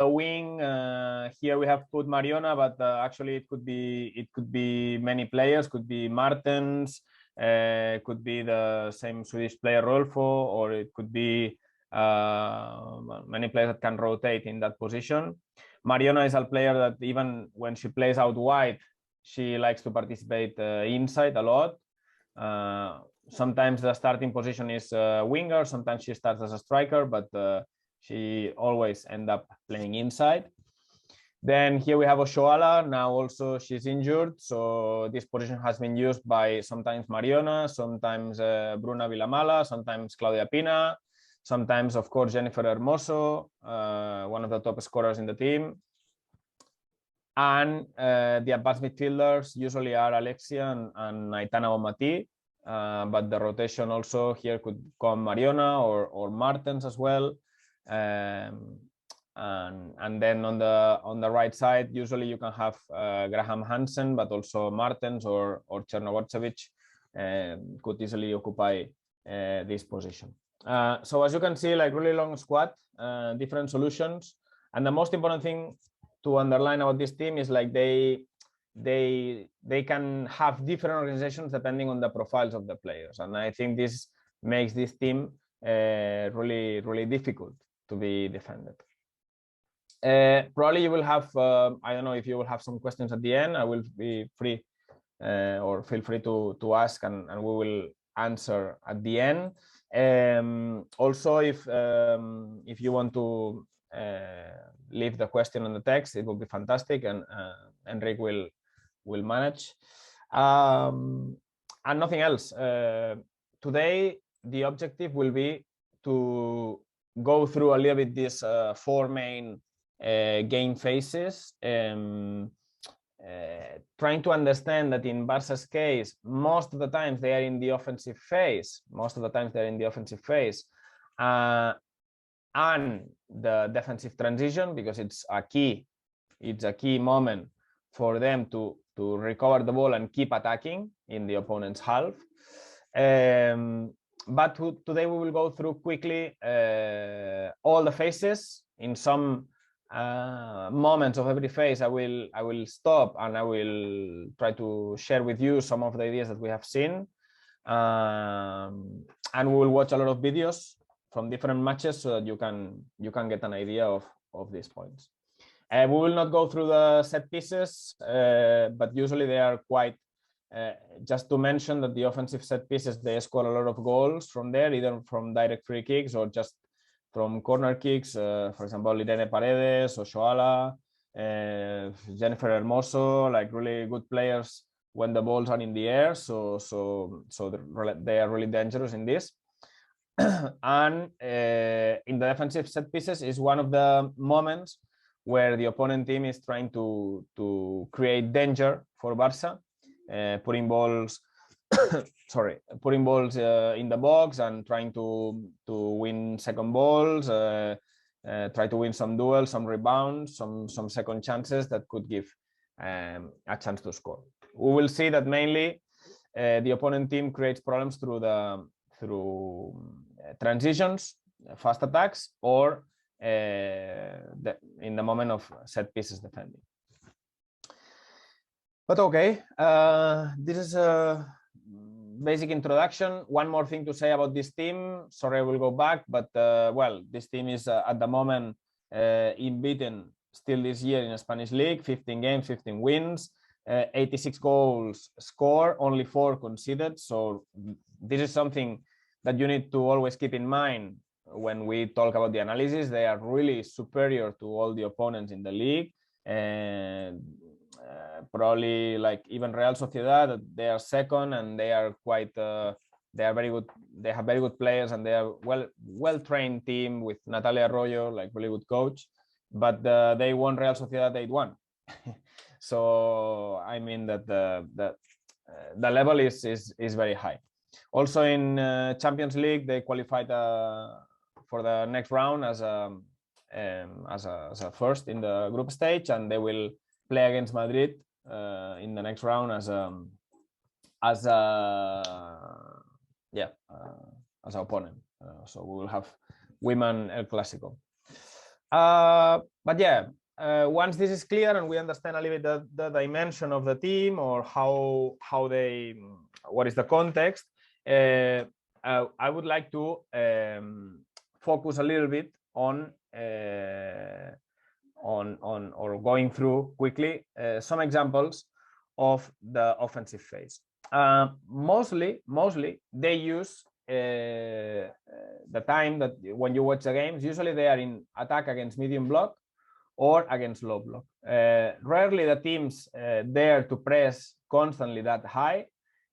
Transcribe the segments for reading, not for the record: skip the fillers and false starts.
wing, here we have put Mariona, but actually it could be many players. Could be Martens, could be the same Swedish player Rolfo, or it could be many players that can rotate in that position. Mariona is a player that even when she plays out wide, she likes to participate inside a lot. Sometimes the starting position is winger, sometimes she starts as a striker, but she always ends up playing inside. Then here we have Oshoala. Now also she's injured, so this position has been used by sometimes Mariona, sometimes Bruna Vilamala, sometimes Claudia Pina, sometimes of course Jennifer Hermoso, one of the top scorers in the team. And the advanced midfielders usually are Alexia and Aitana Omati, but the rotation also here could come Mariona or Martens as well. And then on the right side, usually you can have Graham Hansen, but also Martens or Chernogocevic could easily occupy this position. So as you can see, like really long squad, different solutions, and the most important thing to underline about this team is like they can have different organizations depending on the profiles of the players, and I think this makes this team really difficult to be defended. Probably you will have I don't know if you will have some questions at the end. I will be free or feel free to ask, and we will answer at the end. Also, if you want to leave the question on the text, it will be fantastic, and Enric will manage. And nothing else. Today, the objective will be to go through a little bit these four main game phases, trying to understand that in Barca's case, most of the times they are in the offensive phase. And the defensive transition, because it's a key moment for them to recover the ball and keep attacking in the opponent's half. But today we will go through quickly all the phases. In some moments of every phase, I will stop and I will try to share with you some of the ideas that we have seen, and we will watch a lot of videos from different matches so that you can get an idea of these points. We will not go through the set pieces, but usually they are quite, just to mention that the offensive set pieces, they score a lot of goals from there, either from direct free kicks or just from corner kicks. For example, Irene Paredes, Oshoala, Jennifer Hermoso, like really good players when the balls are in the air. So they are really dangerous in this. And in the defensive set pieces is one of the moments where the opponent team is trying to create danger for Barca, putting balls in the box and trying to win second balls, try to win some duels, some rebounds, some second chances that could give a chance to score. We will see that mainly the opponent team creates problems through transitions, fast attacks, or in the moment of set pieces defending. But okay, this is a basic introduction. One more thing to say about this team. Sorry, I will go back, but well, this team is at the moment unbeaten still this year in the Spanish League. 15 games, 15 wins, 86 goals scored, only 4 conceded. So this is something that you need to always keep in mind when we talk about the analysis. They are really superior to all the opponents in the league, and probably like even Real Sociedad, they are second, and they are quite they are very good. They have very good players, and they are well-trained team with Natalia Arroyo, like really good coach. But they won Real Sociedad 8-1. So I mean that the level is very high. Also in Champions League, they qualified for the next round as a first in the group stage, and they will play against Madrid in the next round as an opponent. So we will have women El Clásico. But yeah, once this is clear and we understand a little bit the dimension of the team or how they, what is the context, I would like to focus a little bit on or going through quickly some examples of the offensive phase. Mostly they use the time that when you watch the games, usually they are in attack against medium block or against low block. Rarely the teams dare to press constantly that high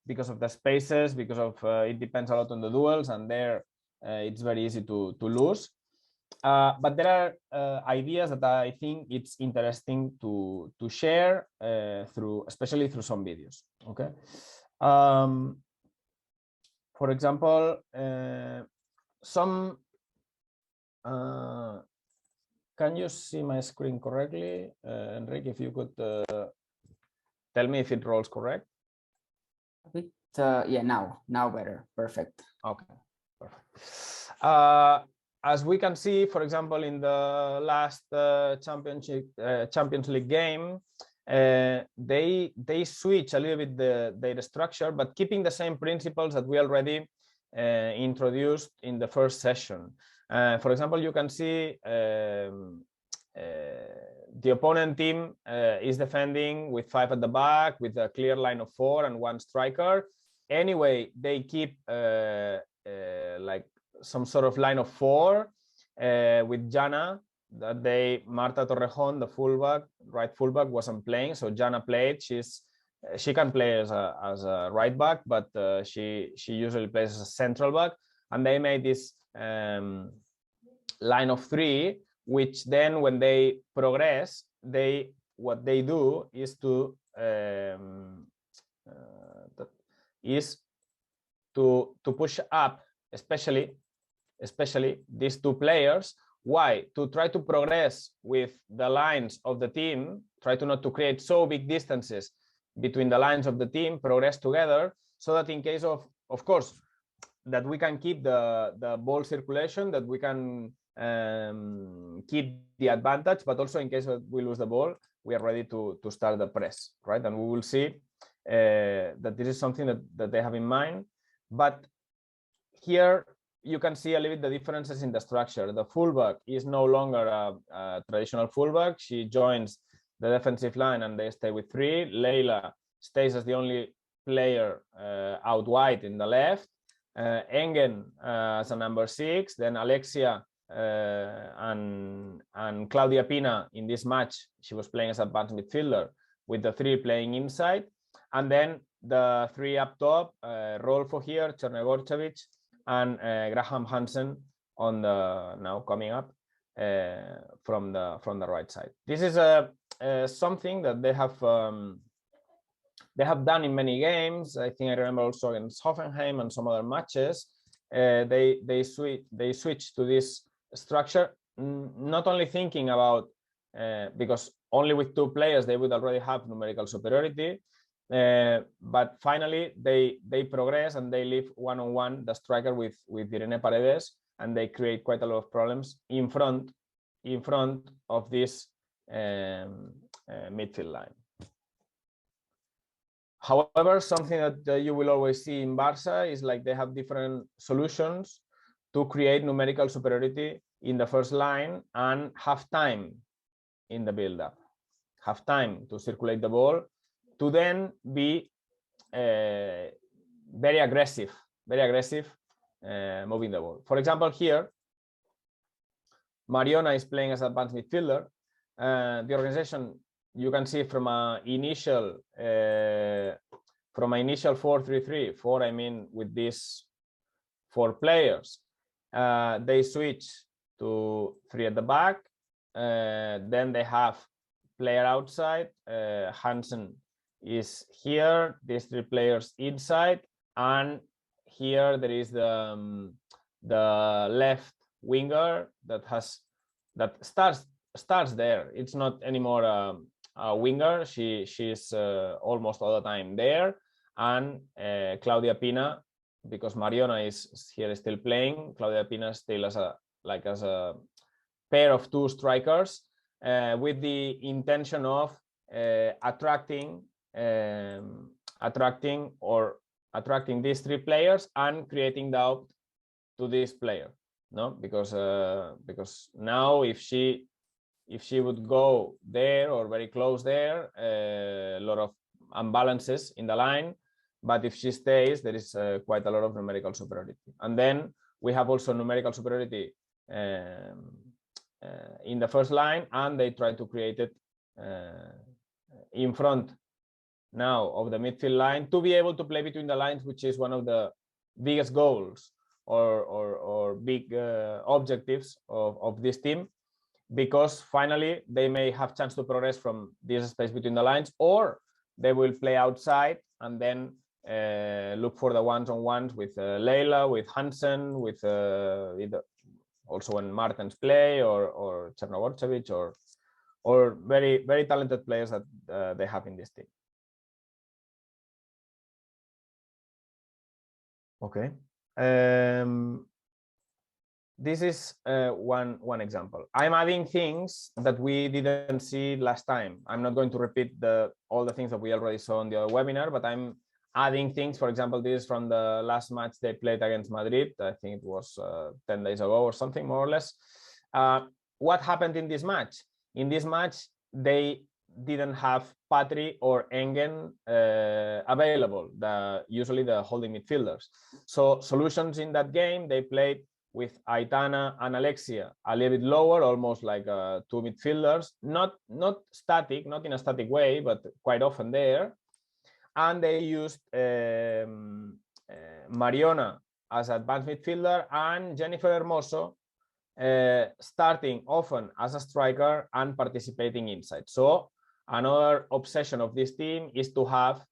because of the spaces, because of it depends a lot on the duels, and there it's very easy to lose. But there are ideas that I think it's interesting to share especially through some videos. Okay. For example, can you see my screen correctly, Enrique? If you could tell me if it rolls correct. Yeah, now better. Perfect. Okay, perfect. As we can see, for example, in the last Champions League game, they switch a little bit their structure, but keeping the same principles that we already introduced in the first session. For example, you can see the opponent team is defending with 5 at the back, with a clear line of 4 and 1 striker. Anyway, they keep like some sort of line of 4 with Jana. That day, Marta Torrejón, the fullback, right fullback, wasn't playing, so Jana played. She can play as a right back, but she usually plays as a central back. And they made this line of 3, which then when they progress, what they do is to push up, especially these 2 players. Why? To try to progress with the lines of the team, try to not to create so big distances between the lines of the team, progress together, so that in case of course, that we can keep the ball circulation, that we can keep the advantage, but also in case we lose the ball, we are ready to start the press, right? And we will see that this is something that they have in mind. But here you can see a little bit the differences in the structure. The fullback is no longer a traditional fullback. She joins the defensive line and they stay with 3. Leila stays as the only player out wide in the left. Engen as a number 6. Then Alexia and Claudia Pina in this match, she was playing as advanced midfielder, with the 3 playing inside. And then the 3 up top, Rolfo here, Chernegorcevic, and Graham Hansen on the now coming up from the right side. This is something that they have done in many games. I think I remember also against Hoffenheim and some other matches. They switch to this structure, not only thinking about because only with 2 players they would already have numerical superiority. But finally they progress and they leave one-on-one the striker with Irene Paredes, and they create quite a lot of problems in front of this midfield line. However, something that you will always see in Barca is like they have different solutions to create numerical superiority in the first line and have time in the build-up, have time to circulate the ball, to then be very aggressive moving the ball. For example, here, Mariona is playing as advanced midfielder. The organization, you can see from an initial 4-3-3, 4 I mean with these 4 players, they switch to 3 at the back. Then they have player outside, Hansen is here, these 3 players inside, and here there is the left winger that starts there. It's not anymore a winger. She's almost all the time there, and Claudia Pina, because Mariona is here still playing, Claudia Pina still as a pair of two strikers with the intention of attracting these three players and creating doubt to this player, no, because now if she would go there or very close there, a lot of imbalances in the line, but if she stays, there is quite a lot of numerical superiority. And then we have also numerical superiority in the first line, and they try to create it in front now of the midfield line to be able to play between the lines, which is one of the biggest goals or big objectives of this team, because finally they may have chance to progress from this space between the lines, or they will play outside and then look for the ones-on-ones with Leila, with Hansen, with also when Martens play, or Chernoborchevich, or very, very talented players that they have in this team. Okay. This is one example. I'm adding things that we didn't see last time. I'm not going to repeat all the things that we already saw on the other webinar, but I'm adding things. For example, this is from the last match they played against Madrid. I think it was 10 days ago or something, more or less. What happened in this match? In this match, they didn't have Patri or Engen available, usually the holding midfielders. So solutions in that game, they played with Aitana and Alexia a little bit lower, almost like two midfielders, not static, not in a static way, but quite often there. And they used Mariona as advanced midfielder and Jennifer Hermoso starting often as a striker and participating inside. So another obsession of this team is to have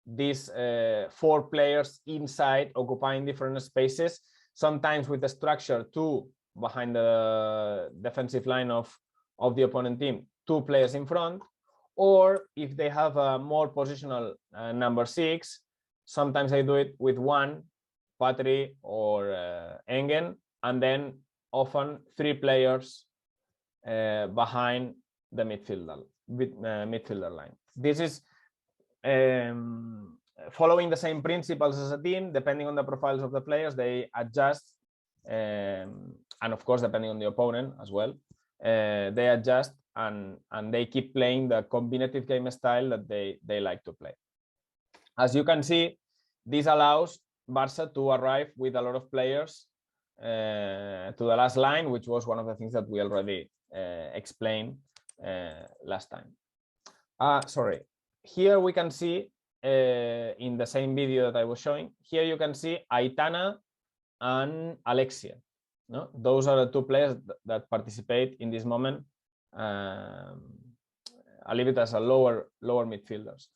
these 4 players inside occupying different spaces, sometimes with the structure 2 behind the defensive line of the opponent team, 2 players in front, or if they have a more positional number 6, sometimes they do it with 1, Patri or Engen, and then often 3 players behind the midfielder line. This is following the same principles as a team. Depending on the profiles of the players, they adjust, and of course depending on the opponent as well, they adjust and they keep playing the combinative game style that they like to play. As you can see, this allows Barca to arrive with a lot of players to the last line, which was one of the things that we already explained last time. Sorry, here we can see in the same video that I was showing, here you can see Aitana and Alexia. No? Those are the 2 players that participate in this moment, a little bit as a lower midfielders.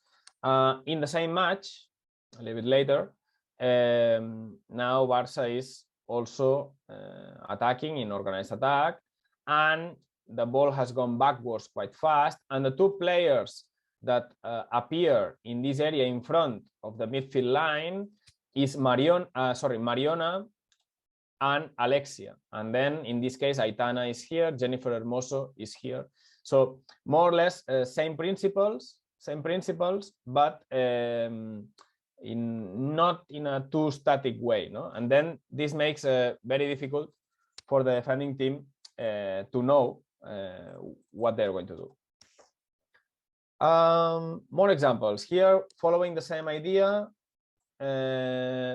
In the same match, a little bit later, now Barca is also attacking in organized attack, and the ball has gone backwards quite fast, and the 2 players that appear in this area in front of the midfield line is Mariona and Alexia, and then in this case Aitana is here, Jennifer Hermoso is here. So more or less same principles, but not in a too static way, no? And then this makes very difficult for the defending team to know what they're going to do. More examples here, following the same idea.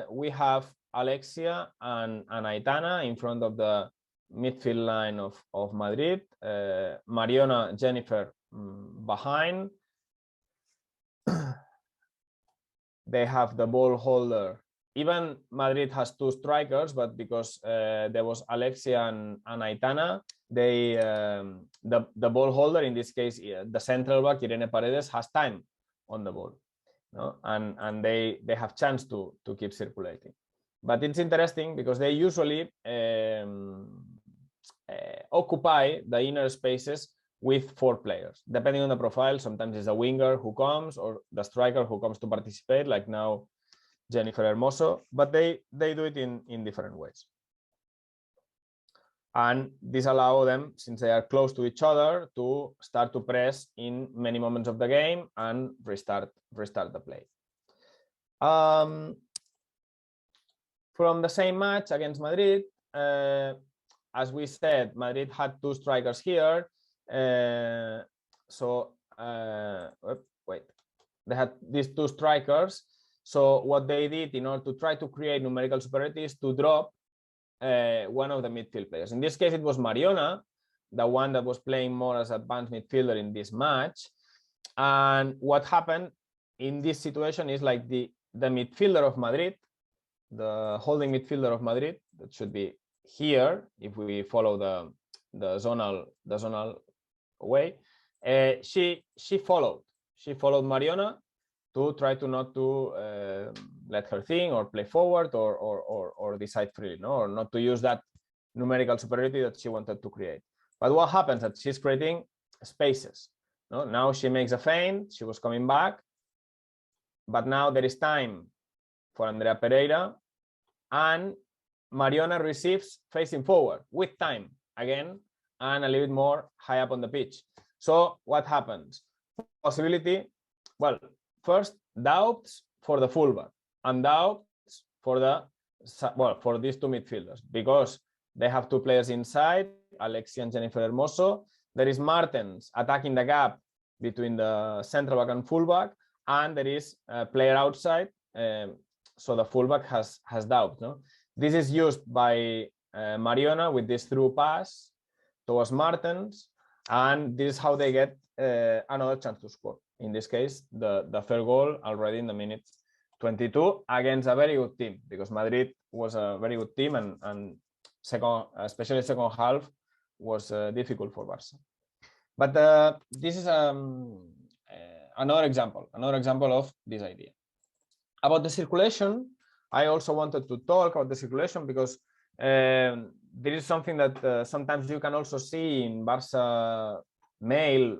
We have Alexia and Aitana in front of the midfield line of Madrid, Mariona, Jennifer behind. They have the ball holder. Even Madrid has 2 strikers, but because there was Alexia and Aitana, they the ball holder, in this case the central back Irene Paredes, has time on the ball, no? And they have chance to keep circulating. But it's interesting because they usually occupy the inner spaces with 4 players, depending on the profile. Sometimes it's a winger who comes, or the striker who comes to participate, like now Jennifer Hermoso, but they do it in different ways. And this allows them, since they are close to each other, to start to press in many moments of the game and restart the play. From the same match against Madrid, as we said, Madrid had two strikers here. Wait, they had these two strikers. So what they did in order to try to create numerical superiority is to drop one of the midfield players. In this case, it was Mariona, the one that was playing more as advanced midfielder in this match. And what happened in this situation is like the midfielder of Madrid, the holding midfielder of Madrid, that should be here if we follow the zonal way. She followed Mariona to try to not to let her think or play forward or decide freely, no, or not to use that numerical superiority that she wanted to create. But what happens that she's creating spaces. No, now she makes a feint. She was coming back, but now there is time for Andrea Pereira, and Mariona receives facing forward with time again and a little bit more high up on the pitch. So what happens? Possibility, well, first doubts for the fullback and doubts for for these two midfielders, because they have two players inside, Alexia and Jennifer Hermoso. There is Martens attacking the gap between the central back and fullback, and there is a player outside. So the fullback has doubt. No, this is used by Mariona with this through pass towards Martens, and this is how they get another chance to score. In this case, the third goal already in the minute 22 against a very good team, because Madrid was a very good team, and especially second half was difficult for Barca. But this is another example of this idea. About the circulation, I also wanted to talk about the circulation, because there is something that sometimes you can also see in Barca male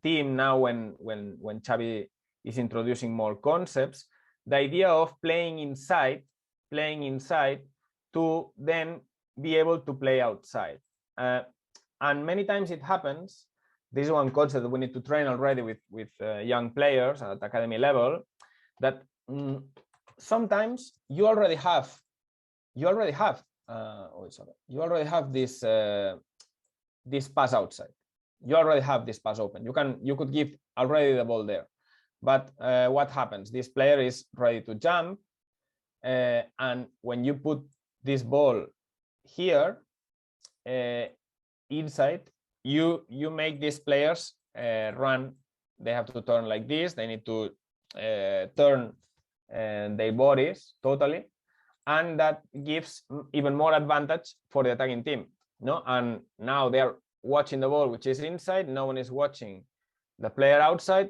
team now when Xavi is introducing more concepts, the idea of playing inside to then be able to play outside. And many times it happens. This is one concept that we need to train already with young players at academy level, that sometimes you already have this this pass outside. You already have this pass open. You could give already the ball there, but what happens? This player is ready to jump, and when you put this ball here inside, you make these players run. They have to turn like this. They need to turn their bodies totally, and that gives even more advantage for the attacking team. No, and now they are watching the ball, which is inside. No one is watching the player outside,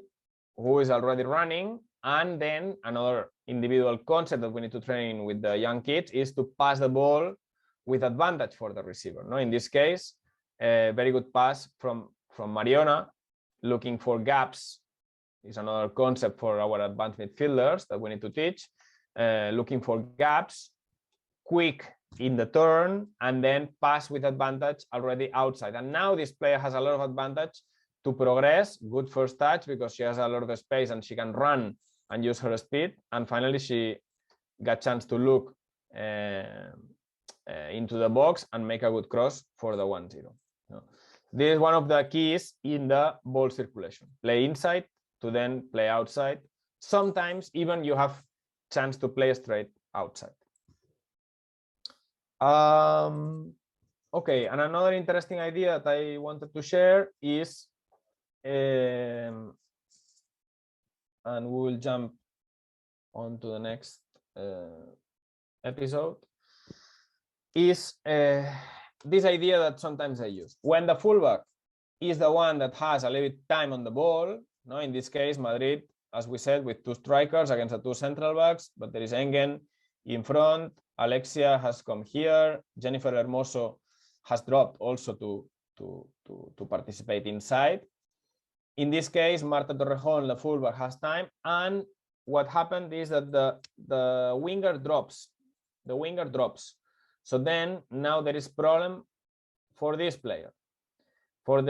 who is already running. And then another individual concept that we need to train with the young kids is to pass the ball with advantage for the receiver. No, in this case, a very good pass from Mariona, looking for gaps is another concept for our advanced midfielders that we need to teach. Looking for gaps, quick in the turn, and then pass with advantage already outside. And now this player has a lot of advantage to progress. Good first touch, because she has a lot of space and she can run and use her speed. And finally, she got a chance to look into the box and make a good cross for the 1-0. This is one of the keys in the ball circulation. Play inside to then play outside. Sometimes even you have chance to play straight outside. Okay, and another interesting idea that I wanted to share is, and we will jump on to the next episode, is this idea that sometimes I use. When the fullback is the one that has a little bit time on the ball, no, in this case, Madrid, as we said, with two strikers against the two central backs, but there is Engen in front. Alexia has come here. Jennifer Hermoso has dropped also to participate inside. In this case, Marta Torrejón, the fullback, has time. And what happened is that the winger drops. The winger drops. So then now there is problem for this player, for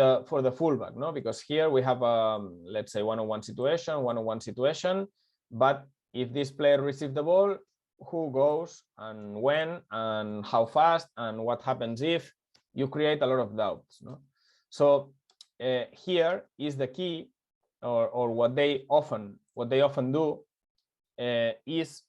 the fullback, no? Because here we have let's say one-on-one situation, but if this player receives the ball, who goes and when and how fast and what happens if, you create a lot of doubts, no? So here is the key, or what they often do is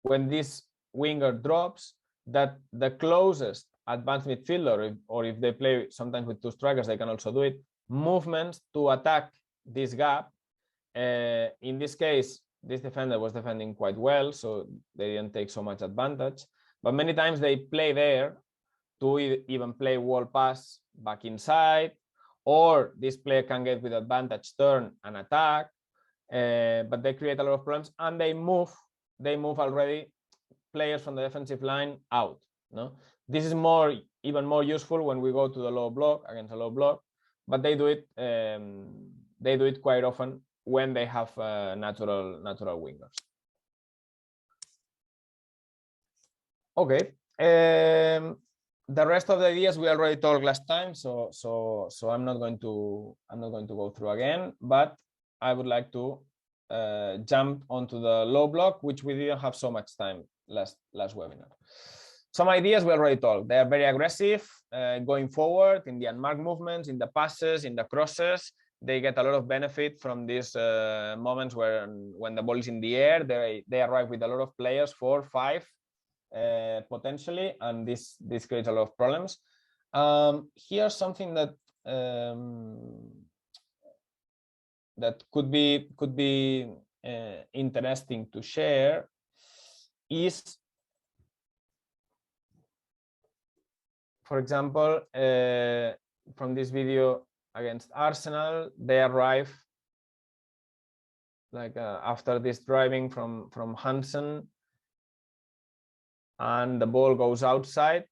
when this winger drops, that the closest advanced midfielder, or if they play sometimes with two strikers, they can also do it, movements to attack this gap. In this case, this defender was defending quite well, so they didn't take so much advantage, but many times they play there to even play wall pass back inside, or this player can get with advantage turn and attack, but they create a lot of problems, and they move already players from the defensive line out, no? This is even more useful when we go to the low block, against a low block, but they do it quite often when they have natural wingers. Okay. The rest of the ideas we already talked last time, so I'm not going to go through again, but I would like to jump onto the low block, which we didn't have so much time last webinar. Some ideas we already talked. They are very aggressive, going forward in the unmarked movements, in the passes, in the crosses. They get a lot of benefit from these moments when the ball is in the air. They arrive with a lot of players, 4, 5. Potentially, and this creates a lot of problems. Here's something that that could be interesting to share is, for example, from this video against Arsenal, they arrive like after this driving from Hansen, and the ball goes outside.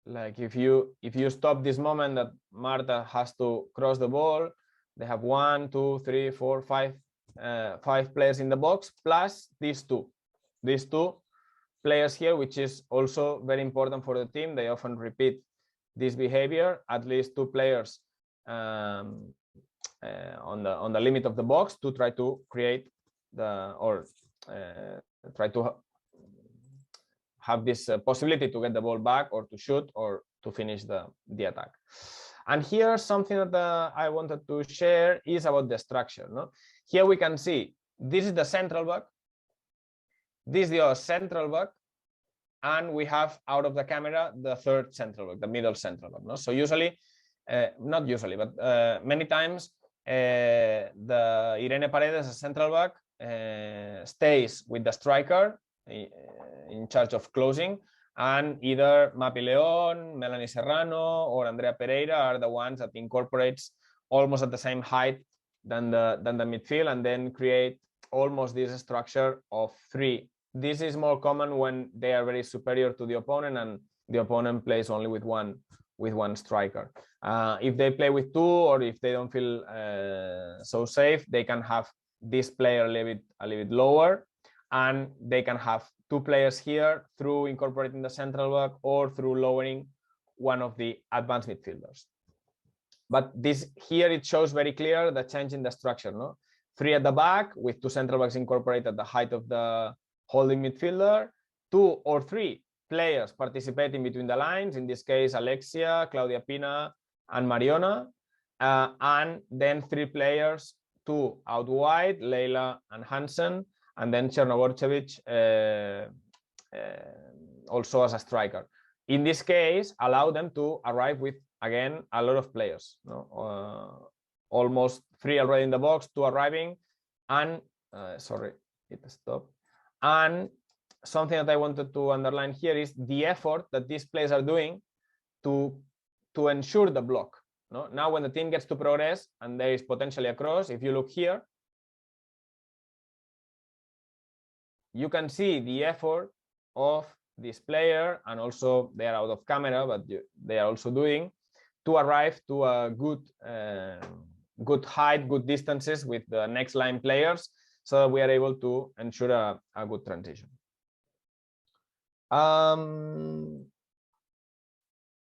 Like if you stop this moment that Marta has to cross the ball, they have 1, 2, 3, 4, 5 players in the box, plus these two players here, which is also very important for the team. They often repeat this behavior, at least 2 players on the limit of the box, to try to create try to have this possibility to get the ball back, or to shoot, or to finish the attack. And here something that I wanted to share is about the structure, no? Here we can see this is the central back, this is the central back, and we have out of the camera the third central back, the middle central back, no? So usually, not usually, but many times the Irene Paredes, a central back, stays with the striker in charge of closing, and either Mapi León, Melanie Serrano, or Andrea Pereira are the ones that incorporates almost at the same height than the midfield, and then create almost this structure of 3. This is more common when they are very superior to the opponent, and the opponent plays only with one striker. If they play with 2, or if they don't feel so safe, they can have this player a little bit lower, and they can have 2 players here through incorporating the central back, or through lowering one of the advanced midfielders. But this here, it shows very clear the change in the structure, no? 3 at the back with 2 central backs incorporated at the height of the holding midfielder, 2 or 3 players participating between the lines, in this case Alexia, Claudia Pina, and Mariona, and then 3 players, 2 out wide, Leila and Hansen, and then Chernoborchevich also as a striker. In this case, allow them to arrive with, again, a lot of players, no? Almost 3 already in the box, 2 arriving, and sorry, it stopped. And something that I wanted to underline here is the effort that these players are doing to ensure the block, no? Now when the team gets to progress and there is potentially a cross, if you look here, you can see the effort of this player, and also they are out of camera, but they are also doing to arrive to a good height, good distances with the next line players, so that we are able to ensure a good transition.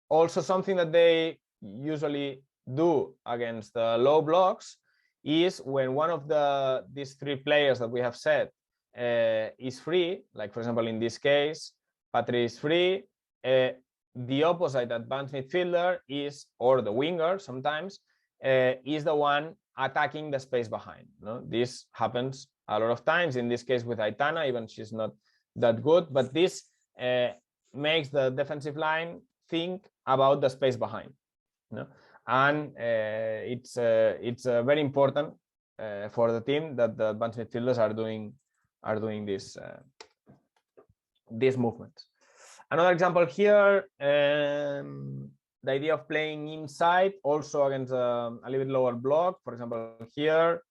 Also, something that they usually do against the low blocks is when one of these three players that we have said is free, like for example in this case, Patri is free, the opposite advanced midfielder is, or the winger sometimes, is the one attacking the space behind. No? This happens a lot of times, in this case with Aitana, even she's not that good, but this makes the defensive line think about the space behind. No? And it's very important for the team that the advanced midfielders are doing this these movements. Another example here, the idea of playing inside also against a little bit lower block. For example, here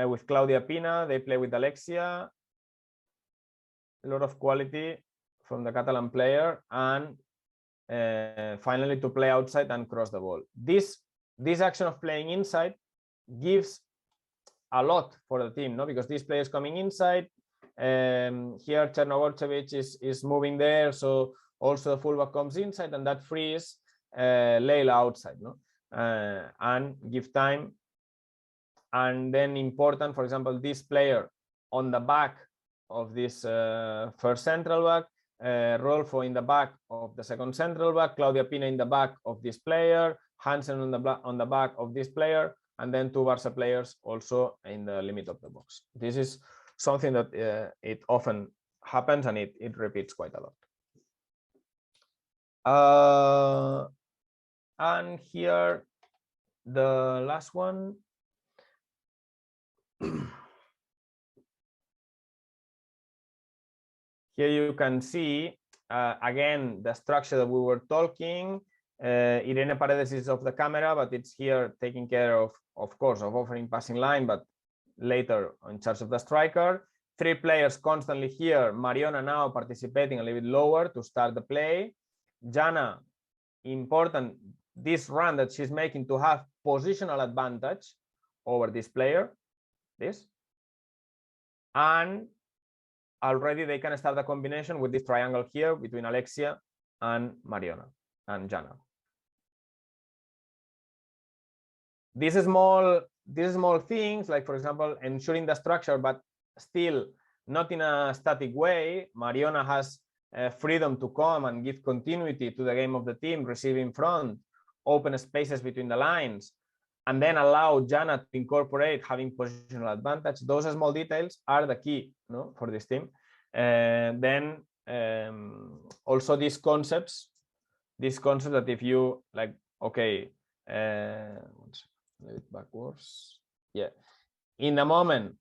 with Claudia Pina, they play with Alexia. A lot of quality from the Catalan player, and finally to play outside and cross the ball. This action of playing inside gives a lot for the team, no? Because these players coming inside, here Chernogorchevich is moving there, so also the fullback comes inside, and that frees Leila outside, no? And give time. And then important, for example, this player on the back of this first central back, Rolfo in the back of the second central back, Claudia Pina in the back of this player, Hansen on the back of this player, and then two Barca players also in the limit of the box. This is something that it often happens, and it repeats quite a lot. And here, the last one. Here you can see, again, the structure that we were talking. Irene Paredes is off the camera, but it's here taking care of course, of offering passing line, but later in charge of the striker. Three players constantly here. Mariona now participating a little bit lower to start the play. Jana, important, this run that she's making to have positional advantage over this player, this. And already they can start a combination with this triangle here between Alexia and Mariona and Jana. These small things, like for example, ensuring the structure, but still not in a static way. Mariona has freedom to come and give continuity to the game of the team, receive in front, open spaces between the lines, and then allow Jana to incorporate having positional advantage. Those small details are the key, no, for this team. And then also these concepts that if you like, okay, backwards, yeah, in the moment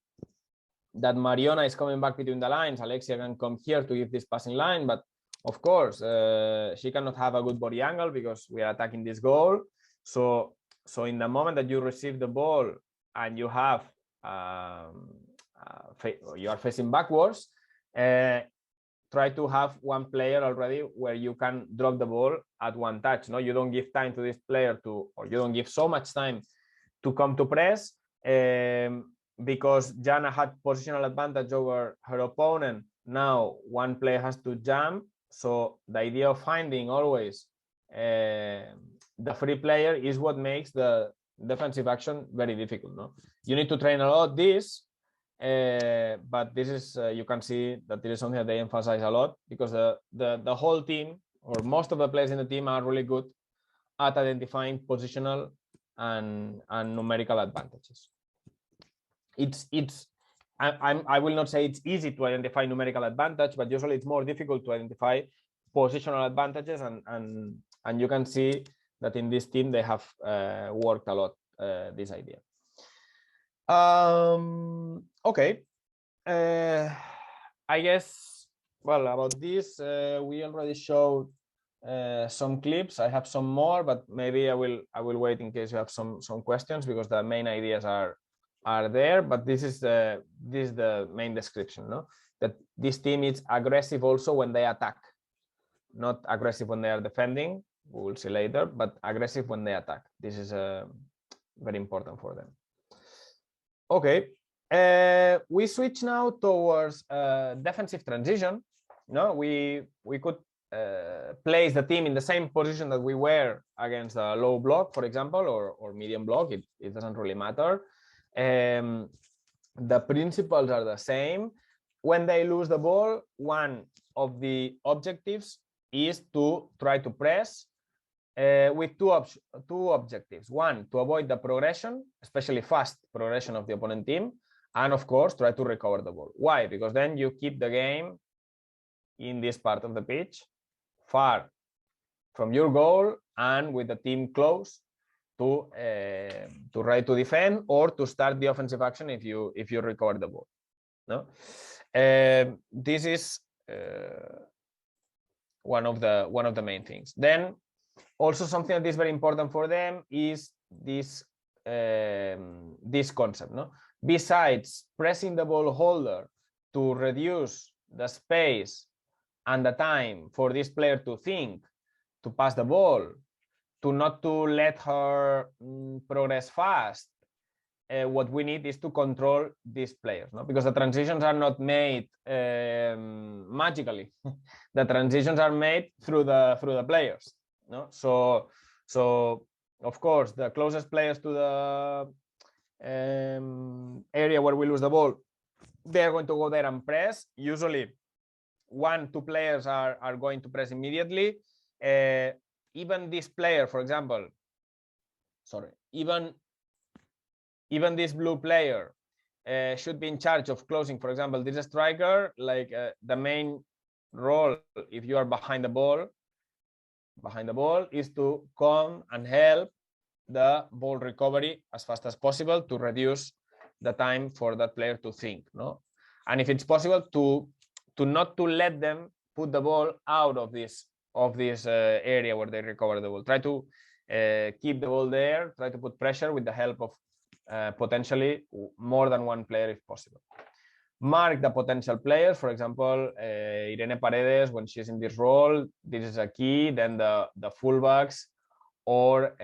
that Mariona is coming back between the lines, Alexia can come here to give this passing line, but of course she cannot have a good body angle because we are attacking this goal. So in the moment that you receive the ball and you have you are facing backwards, try to have one player already where you can drop the ball at one touch. No, you don't give time to this player or you don't give so much time to come to press, because Jana had positional advantage over her opponent. Now one player has to jump. So the idea of finding always the free player is what makes the defensive action very difficult. No, you need to train a lot this, but this is you can see that this is something that they emphasize a lot, because the whole team, or most of the players in the team, are really good at identifying positional and numerical advantages. I will not say it's easy to identify numerical advantage, but usually it's more difficult to identify positional advantages, and you can see that in this team they have worked a lot this idea. Okay, I guess, well, about this we already showed some clips. I have some more, but maybe I will wait in case you have some questions, because the main ideas are there. But this is the main description, no? That this team is aggressive also when they attack, not aggressive when they are defending. We will see later, but aggressive when they attack. This is very important for them. Okay, we switch now towards defensive transition. No, we could place the team in the same position that we were against a low block, for example, or medium block. It doesn't really matter. The principles are the same. When they lose the ball, one of the objectives is to try to press with two objectives. One, to avoid the progression, especially fast progression of the opponent team, and of course, try to recover the ball. Why? Because then you keep the game in this part of the pitch, far from your goal and with the team close to try to defend or to start the offensive action if you recover the ball. No, this is one of the main things. Then also something that is very important for them is this concept. No, besides pressing the ball holder to reduce the space and the time for this player to think, to pass the ball, to not to let her progress fast, what we need is to control these players, no? Because the transitions are not made magically. The transitions are made through the players, no? So of course the closest players to the area where we lose the ball, they're going to go there and press. Usually 1-2 players are going to press immediately. Even this player, for example, even this blue player should be in charge of closing. For example, this striker, like the main role, if you are behind the ball, is to come and help the ball recovery as fast as possible to reduce the time for that player to think. No, and if it's possible to not to let them put the ball out of this area where they recover the ball. Try to keep the ball there. Try to put pressure with the help of potentially more than one player if possible. Mark the potential players. For example, Irene Paredes, when she's in this role, this is a key. Then the fullbacks or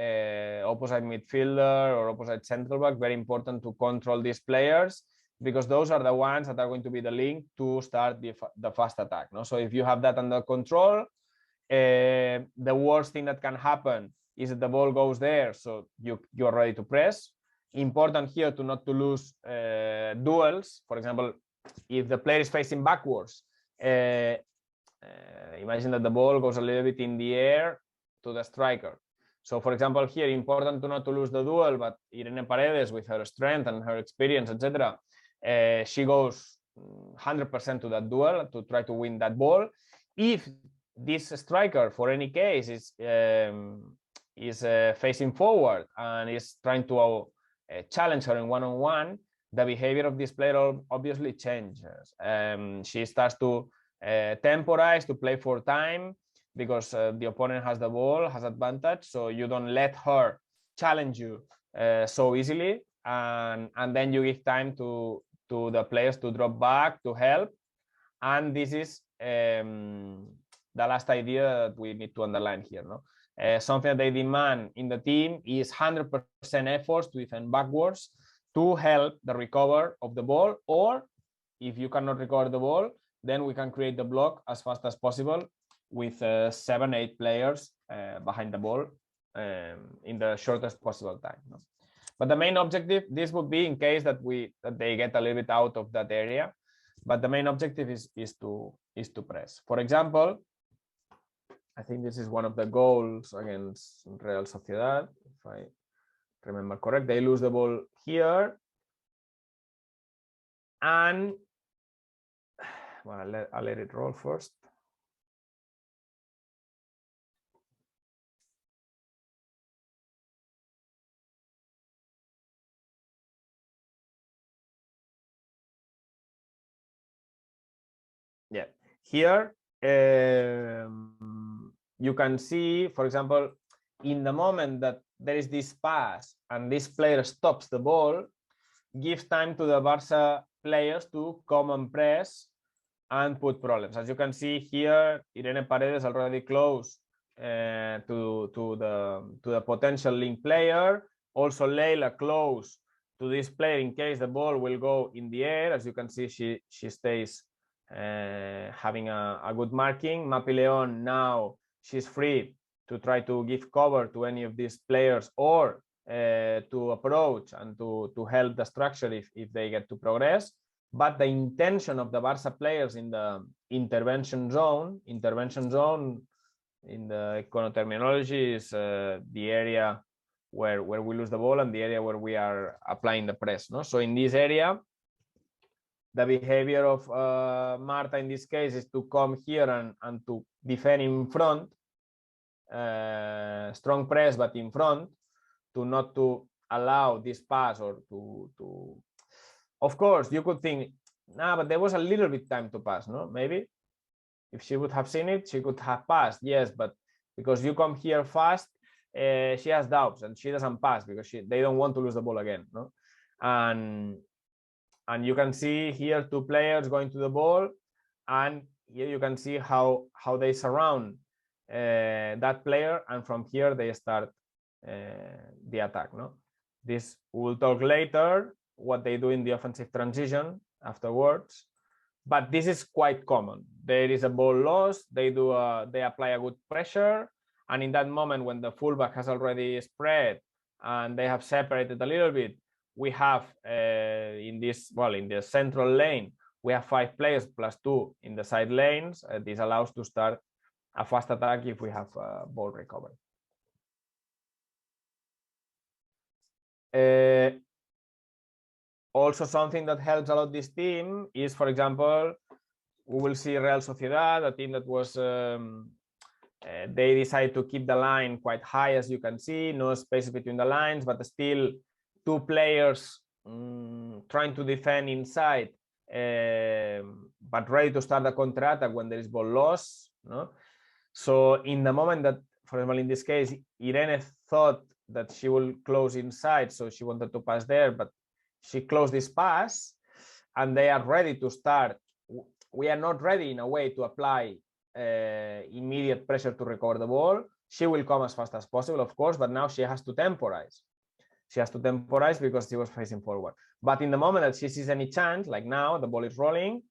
opposite midfielder or opposite central back. Very important to control these players, because those are the ones that are going to be the link to start the fast attack. No? So if you have that under control, the worst thing that can happen is that the ball goes there, so you're ready to press. Important here to not to lose duels. For example, if the player is facing backwards, imagine that the ball goes a little bit in the air to the striker. So for example, here, important to not to lose the duel, but Irene Paredes, with her strength and her experience, etc., she goes 100% to that duel to try to win that ball. If this striker, for any case, is facing forward and is trying to challenge her in one-on-one, the behavior of this player obviously changes. She starts to temporize, to play for time, because the opponent has the ball, has advantage, so you don't let her challenge you so easily, and then you give time to the players to drop back, to help. And this is the last idea that we need to underline here. No? Something that they demand in the team is 100% efforts to defend backwards to help the recover of the ball, or if you cannot recover the ball, then we can create the block as fast as possible with 7-8 players behind the ball in the shortest possible time. No? But the main objective, this would be in case that they get a little bit out of that area, but the main objective is to press. For example, I think this is one of the goals against Real Sociedad, if I remember correct. They lose the ball here, and well, I'll let it roll first. Yeah, here you can see, for example, in the moment that there is this pass and this player stops the ball, gives time to the Barca players to come and press and put problems. As you can see here, Irene Paredes already close to the potential link player. Also, Leila close to this player in case the ball will go in the air. As you can see, she stays having a good marking. Mapileon, now she's free to try to give cover to any of these players, or to approach and to help the structure if they get to progress. But the intention of the Barça players in the intervention zone in the Econo terminology is the area where we lose the ball and the area where we are applying the press. No? So in this area, the behavior of Marta in this case is to come here and to defend in front, strong press, but in front, to not to allow this pass, or to of course you could think, nah, but there was a little bit time to pass, no? Maybe if she would have seen it, she could have passed, yes, but because you come here fast, she has doubts and she doesn't pass because they don't want to lose the ball again, no? And you can see here 2 players going to the ball, and here you can see how they surround that player, and from here they start the attack. No, this we'll talk later what they do in the offensive transition afterwards, but this is quite common. There is a ball lost, they apply a good pressure, and in that moment when the fullback has already spread and they have separated a little bit, we have in the central lane we have 5 players plus 2 in the side lanes. This allows to start a fast attack if we have ball recovery. Also, something that helps a lot this team is, for example, we will see Real Sociedad, a team that was they decided to keep the line quite high, as you can see, no space between the lines, but still 2 players trying to defend inside, but ready to start a counter attack when there is ball loss. No? So in the moment that, for example, in this case, Irene thought that she will close inside, so she wanted to pass there, but she closed this pass, and they are ready to start. We are not ready in a way to apply immediate pressure to recover the ball. She will come as fast as possible, of course, but now she has to temporize. She has to temporize because she was facing forward. But in the moment that she sees any chance, like now, the ball is rolling,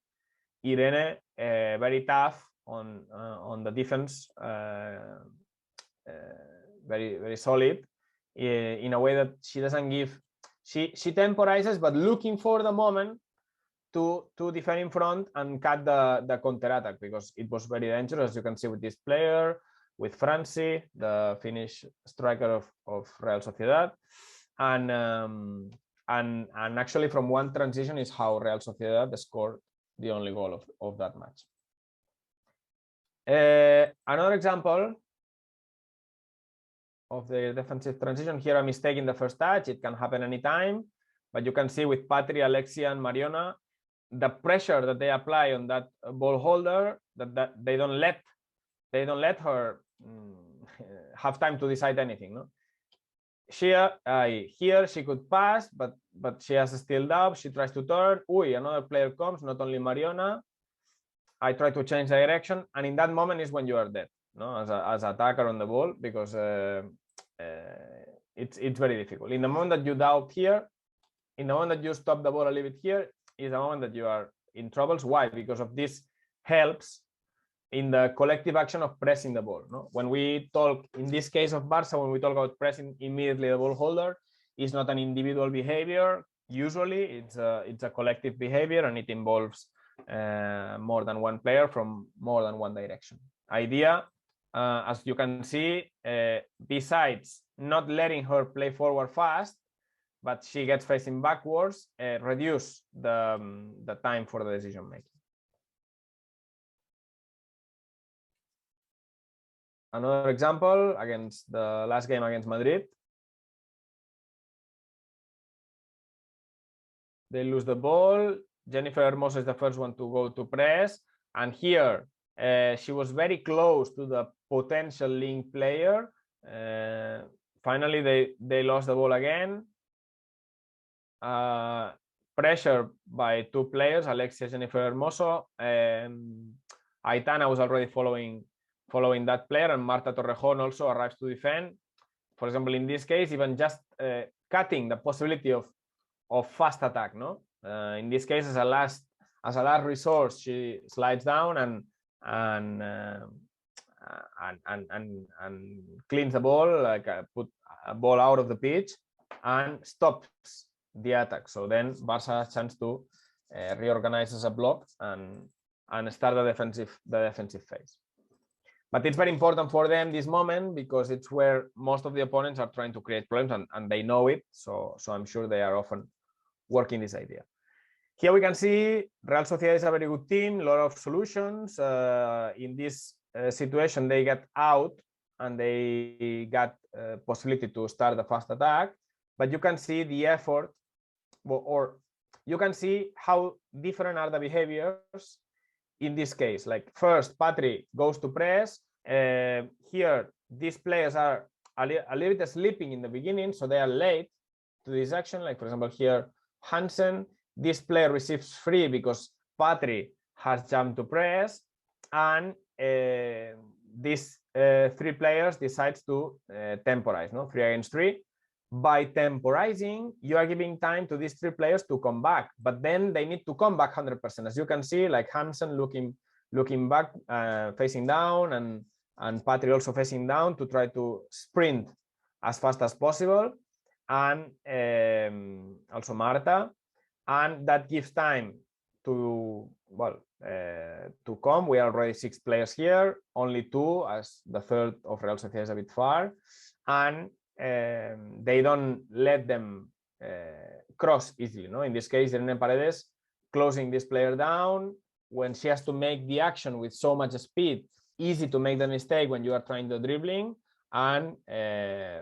Irene, very tough on the defense, very, very solid, in a way that she doesn't give, she temporizes, but looking for the moment to defend in front and cut the counter attack, because it was very dangerous, as you can see with this player, with Franci, the Finnish striker of Real Sociedad. And actually from one transition is how Real Sociedad scored the only goal of that match. Another example of the defensive transition, here a mistake in the first touch, it can happen anytime, but you can see with Patri, Alexia and Mariona, the pressure that they apply on that ball holder, that they don't let her have time to decide anything. No? Here she could pass, but she has still doubt. She tries to turn. Another player comes, not only Mariona. I try to change the direction, and in that moment is when you are dead, no, as an attacker on the ball, because it's very difficult. In the moment that you doubt here, in the moment that you stop the ball a little bit here, is a moment that you are in troubles. Why? Because of this helps in the collective action of pressing the ball. No? When we talk, in this case of Barça, when we talk about pressing immediately the ball holder, it's not an individual behavior. Usually it's a collective behavior, and it involves more than one player from more than one direction. Idea, as you can see, besides not letting her play forward fast, but she gets facing backwards, reduce the time for the decision making. Another example against the last game against Madrid. They lose the ball. Jennifer Hermoso is the first one to go to press. And here, she was very close to the potential link player. Finally, they lost the ball again. Pressure by 2 players, Alexia, Jennifer Hermoso. Aitana was already following that player, and Marta Torrejón also arrives to defend. For example, in this case, even just cutting the possibility of fast attack. No, in this case, as a as a last resource, she slides down and cleans the ball, like put a ball out of the pitch and stops the attack. So then Barca has a chance to reorganize as a block and start the defensive phase. But it's very important for them this moment because it's where most of the opponents are trying to create problems and they know it. So I'm sure they are often working this idea. Here we can see Real Sociedad is a very good team, a lot of solutions. In this situation, they get out and they got possibility to start the fast attack. But you can see the effort, or you can see how different are the behaviors in this case. Like first, Patri goes to press. Here, these players are a little bit sleeping in the beginning, so they are late to this action. Like for example, here, Hansen, this player receives free because Patri has jumped to press, and these 3 players decides to temporize, no, 3 against 3. By temporizing, you are giving time to these 3 players to come back, but then they need to come back 100%. As you can see, like Hansen looking back, facing down, and Patri also facing down to try to sprint as fast as possible, and also Marta, and that gives time to, well, to come. We are already 6 players here, only 2, as the third of Real Sociedad is a bit far, and they don't let them cross easily. No, in this case, Irene Paredes closing this player down when she has to make the action with so much speed. Easy to make the mistake when you are trying the dribbling, and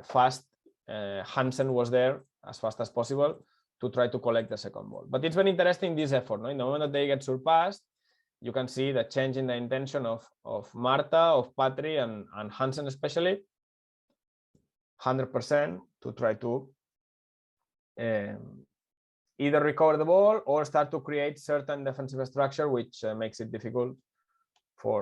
fast. Hansen was there as fast as possible to try to collect the second ball. But it's very interesting, this effort. No? In the moment that they get surpassed, you can see the change in the intention of Marta, of Patri, and Hansen especially, 100% to try to either recover the ball or start to create certain defensive structure, which makes it difficult